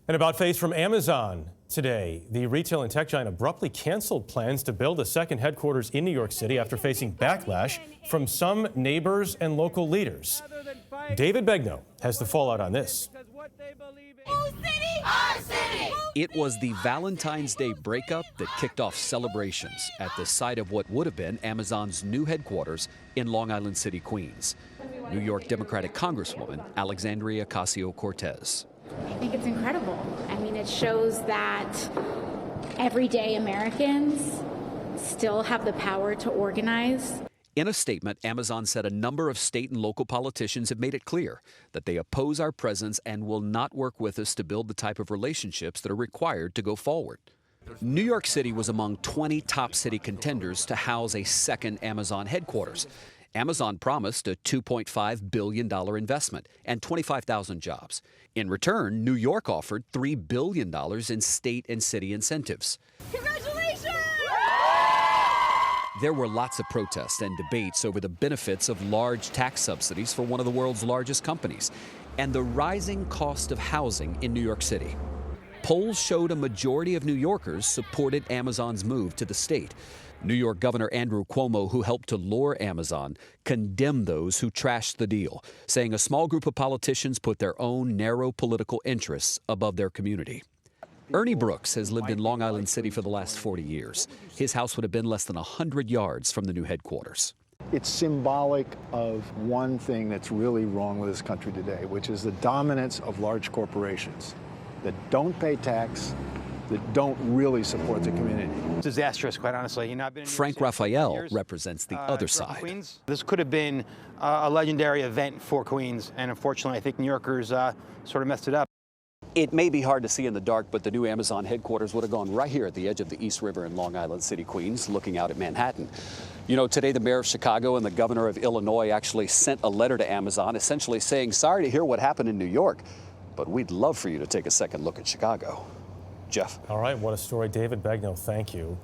And about face from Amazon today. The retail and tech giant abruptly canceled plans to build a second headquarters in New York City after facing backlash from some neighbors and local leaders. David Begnaud has the fallout on this. It was the Valentine's Day breakup that kicked off celebrations at the site of what would have been Amazon's new headquarters in Long Island City, Queens. New York Democratic Congresswoman Alexandria Ocasio-Cortez. I think it's incredible. I mean, it shows that everyday Americans still have the power to organize. In a statement, Amazon said a number of state and local politicians have made it clear that they oppose our presence and will not work with us to build the type of relationships that are required to go forward. New York City was among 20 top city contenders to house a second Amazon headquarters. Amazon promised a $2.5 billion investment and 25,000 jobs. In return, New York offered $3 billion in state and city incentives. Congratulations! There were lots of protests and debates over the benefits of large tax subsidies for one of the world's largest companies and the rising cost of housing in New York City. Polls showed a majority of New Yorkers supported Amazon's move to the state. New York Governor Andrew Cuomo, who helped to lure Amazon, condemned those who trashed the deal, saying a small group of politicians put their own narrow political interests above their community. Ernie Brooks has lived in Long Island City for the last 40 years. His house would have been less than 100 yards from the new headquarters. It's symbolic of one thing that's really wrong with this country today, which is the dominance of large corporations that don't pay tax, that don't really support the community. Disastrous, quite honestly. Frank Raphael represents the other side. Queens. This could have been a legendary event for Queens, and unfortunately, I think New Yorkers sort of messed it up. It may be hard to see in the dark, but the new Amazon headquarters would have gone right here at the edge of the East River in Long Island City, Queens, looking out at Manhattan. You know, today the mayor of Chicago and the governor of Illinois actually sent a letter to Amazon, essentially saying, sorry to hear what happened in New York, but we'd love for you to take a second look at Chicago. Jeff. All right, what a story. David Begnaud, thank you.